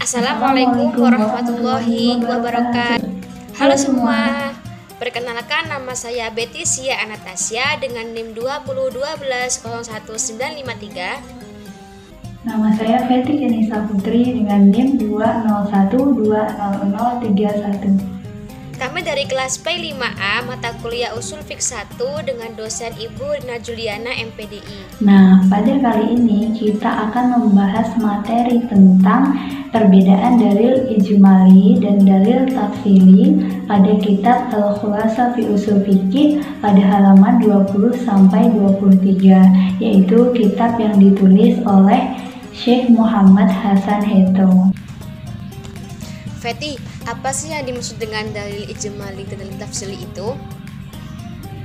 Assalamualaikum warahmatullahi wabarakatuh. Halo semua, perkenalkan nama saya Betty Sia Anastasia dengan NIM 202101953. Nama saya Fetty Kenisa Putri dengan NIM 201200031. Kami dari kelas P5A mata kuliah Usul Fiqh 1 dengan dosen Ibu Rina Juliana MPDI. Nah, pada kali ini kita akan membahas materi tentang perbedaan dalil ijmali dan dalil tafsili pada kitab Al-Khulasa fi Usul Fiqh pada halaman 20 sampai 23, yaitu kitab yang ditulis oleh Syekh Muhammad Hasan Hetto. Fetty, apa sih yang dimaksud dengan dalil ijmali dan dalil tafsili itu?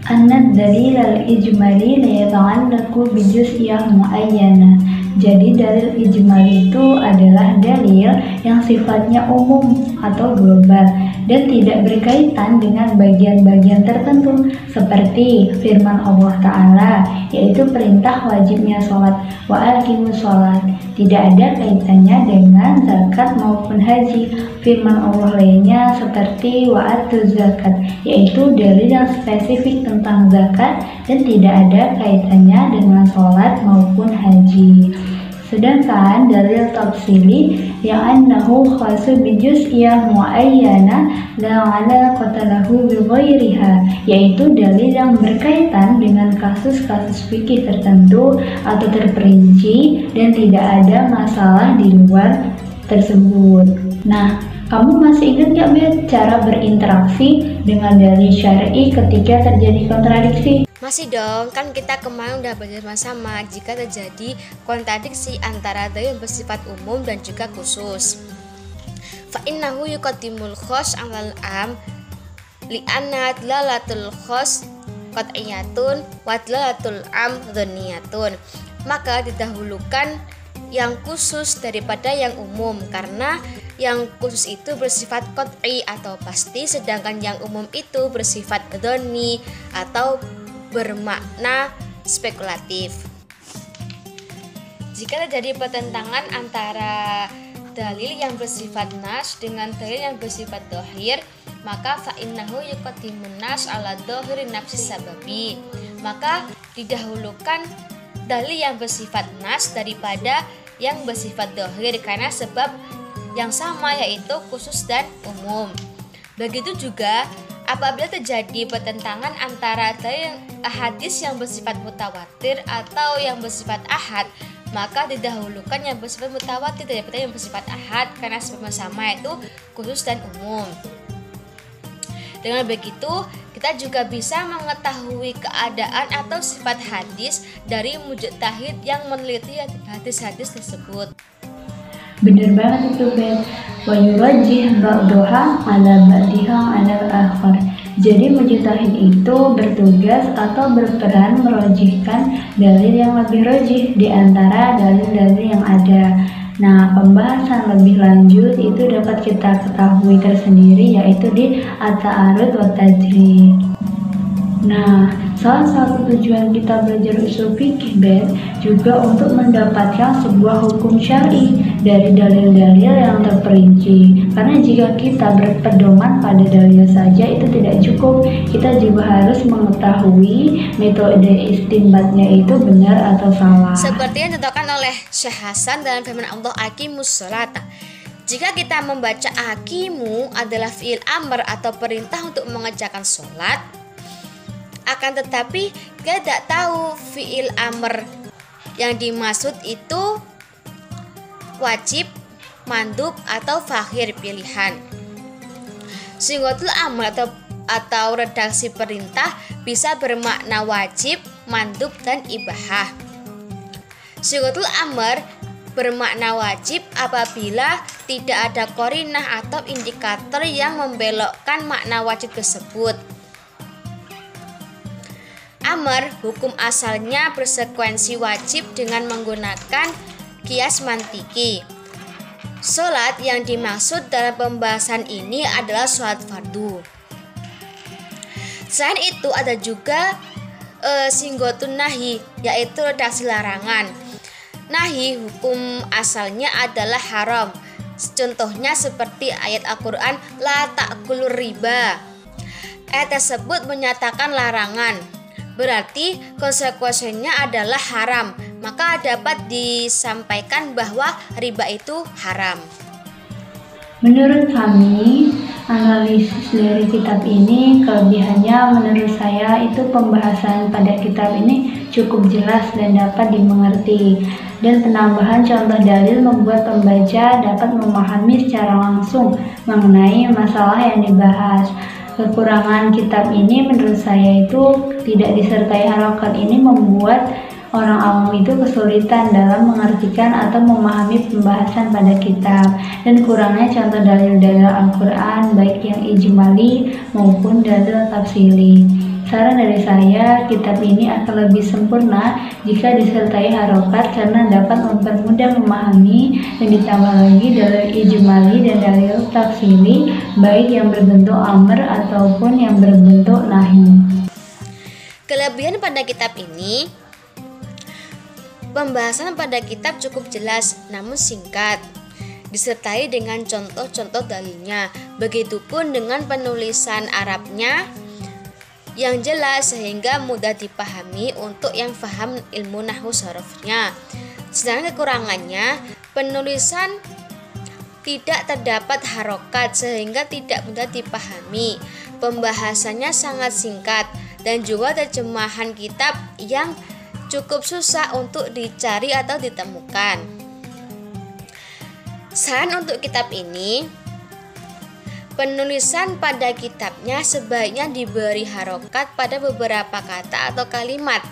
Anad dalil al-ijmali la yata'allaqu bi juz'iyyah mu'ayyanah. Jadi dalil ijmali itu adalah dalil yang sifatnya umum atau global dan tidak berkaitan dengan bagian-bagian tertentu, seperti firman Allah Ta'ala, yaitu perintah wajibnya sholat, wa aqimus sholat, tidak ada kaitannya dengan zakat maupun haji. Firman Allah lainnya seperti wa atuz zakat, yaitu dalil yang spesifik tentang zakat dan tidak ada kaitannya dengan sholat maupun haji. Sedangkan dalil tafsili yang annahu khasu bi juz'iyyah mu'ayyana la 'alaqata lahu bi ghairiha, yaitu dalil yang berkaitan dengan kasus-kasus fikih tertentu atau terperinci dan tidak ada masalah di luar tersebut. Nah, kamu masih ingat gak Bet cara berinteraksi dengan dalil syar'i ketika terjadi kontradiksi? Masih dong, kan kita kemarin udah belajar bersama jika terjadi kontradiksi antara dalil yang bersifat umum dan juga khusus. Fa innahu yuqaddimul khos 'alal am li'anna dlalatul khos qat'iyatun wa dlalatul am dhanniyatun. Maka didahulukan yang khusus daripada yang umum karena yang khusus itu bersifat qat'i atau pasti, sedangkan yang umum itu bersifat dhanni atau bermakna spekulatif. Jika terjadi pertentangan antara dalil yang bersifat nas dengan dalil yang bersifat dhahir, maka fa innahu yuqaddimun nas ala dhahiri nafsi sababi. Maka didahulukan dalil yang bersifat nas daripada yang bersifat dhahir karena sebab yang sama, yaitu khusus dan umum. Begitu juga apabila terjadi pertentangan antara hadis yang bersifat mutawatir atau yang bersifat ahad, maka didahulukan yang bersifat mutawatir daripada yang bersifat ahad karena sama-sama yaitu khusus dan umum. Dengan begitu, kita juga bisa mengetahui keadaan atau sifat hadis dari mujtahid yang meneliti hadis-hadis tersebut. Bener banget itu Bet. Wa yurajjih ba'daha 'ala ba'diha 'ala al-akhar. Jadi mujtahid itu bertugas atau berperan merojihkan dalil yang lebih rojih di antara dalil-dalil yang ada. Nah, pembahasan lebih lanjut itu dapat kita ketahui tersendiri yaitu di at-ta'arud wa tajrid. Nah, salah satu tujuan kita belajar usul fikih Bet juga untuk mendapatkan sebuah hukum syar'i dari dalil-dalil yang terperinci. Karena jika kita berpedoman pada dalil saja itu tidak cukup, kita juga harus mengetahui metode istinbatnya itu benar atau salah. Seperti yang ditentukan oleh Syekh Hasan dalam firman Allah aqimus sholata. Jika kita membaca aqimu adalah fi'il amr atau perintah untuk mengerjakan sholat, akan tetapi kita tidak tahu fi'il amr yang dimaksud itu wajib, mandub, atau fakhir pilihan. Sighatul amr atau redaksi perintah bisa bermakna wajib, mandub, dan ibahah. Sighatul amr bermakna wajib apabila tidak ada qarinah atau indikator yang membelokkan makna wajib tersebut. Amr hukum asalnya bersekuensi wajib dengan menggunakan kias mantiki. Sholat yang dimaksud dalam pembahasan ini adalah sholat fardu. Selain itu ada juga singgotun nahi, yaitu redaksi larangan. Nahi hukum asalnya adalah haram Contohnya seperti ayat Al-Quran la ta'kulur riba. Ayat tersebut menyatakan larangan, berarti konsekuensinya adalah haram. Maka dapat disampaikan bahwa riba itu haram. Menurut kami, analisis dari kitab ini, kelebihannya menurut saya itu pembahasan pada kitab ini cukup jelas dan dapat dimengerti. Dan penambahan contoh dalil membuat pembaca dapat memahami secara langsung mengenai masalah yang dibahas. Kekurangan kitab ini menurut saya itu tidak disertai harokat ini membuat orang awam itu kesulitan dalam mengartikan atau memahami pembahasan pada kitab, dan kurangnya contoh dalil-dalil Al-Quran baik yang ijmali maupun dalil tafsili. Saran dari saya, kitab ini akan lebih sempurna jika disertai harokat karena dapat mempermudah memahami, dan ditambah lagi dalil ijmali dan dalil tafsili baik yang berbentuk amr ataupun yang berbentuk nahi. Kelebihan pada kitab ini, pembahasan pada kitab cukup jelas namun singkat, disertai dengan contoh-contoh dalilnya. Begitupun dengan penulisan Arabnya yang jelas sehingga mudah dipahami untuk yang paham ilmu nahwu sharafnya. Sedangkan kekurangannya, penulisan tidak terdapat harokat sehingga tidak mudah dipahami. Pembahasannya sangat singkat dan juga terjemahan kitab yang cukup susah untuk dicari atau ditemukan. Saran untuk kitab ini, penulisan pada kitabnya sebaiknya diberi harokat pada beberapa kata atau kalimat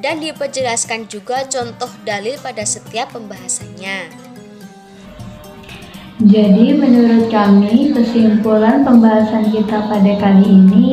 dan diperjelaskan juga contoh dalil pada setiap pembahasannya. Jadi menurut kami kesimpulan pembahasan kita pada kali ini,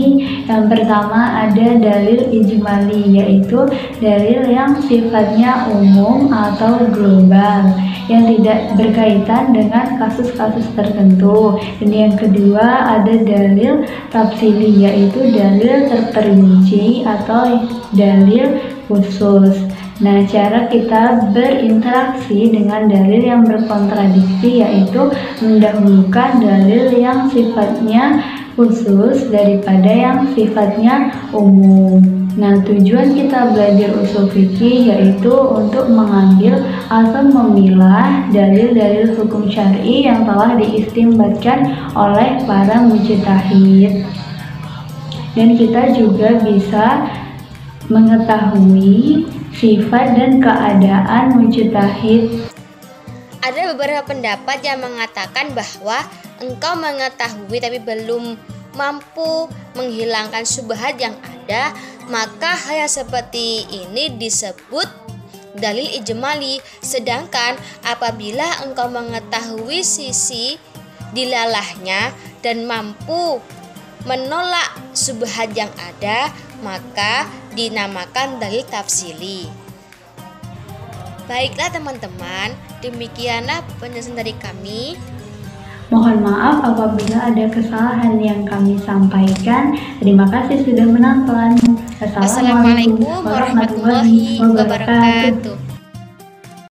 yang pertama ada dalil ijmali, yaitu dalil yang sifatnya umum atau global yang tidak berkaitan dengan kasus-kasus tertentu. Dan yang kedua ada dalil tafsili, yaitu dalil terperinci atau dalil khusus. Nah, cara kita berinteraksi dengan dalil yang berkontradiksi yaitu mendahulukan dalil yang sifatnya khusus daripada yang sifatnya umum. Nah, tujuan kita belajar ushul fikih yaitu untuk mengambil atau memilah dalil-dalil hukum syar'i yang telah diistimbatkan oleh para mujtahid. Dan kita juga bisa mengetahui sifat dan keadaan mujtahid. Ada beberapa pendapat yang mengatakan bahwa engkau mengetahui tapi belum mampu menghilangkan syubhat yang ada, maka hal yang seperti ini disebut dalil ijmali. Sedangkan apabila engkau mengetahui sisi dilalahnya dan mampu menolak syubhat yang ada, maka dinamakan dalil tafsili. Baiklah teman-teman, demikianlah penjelasan dari kami. Mohon maaf apabila ada kesalahan yang kami sampaikan. Terima kasih sudah menonton. Assalamualaikum warahmatullahi wabarakatuh.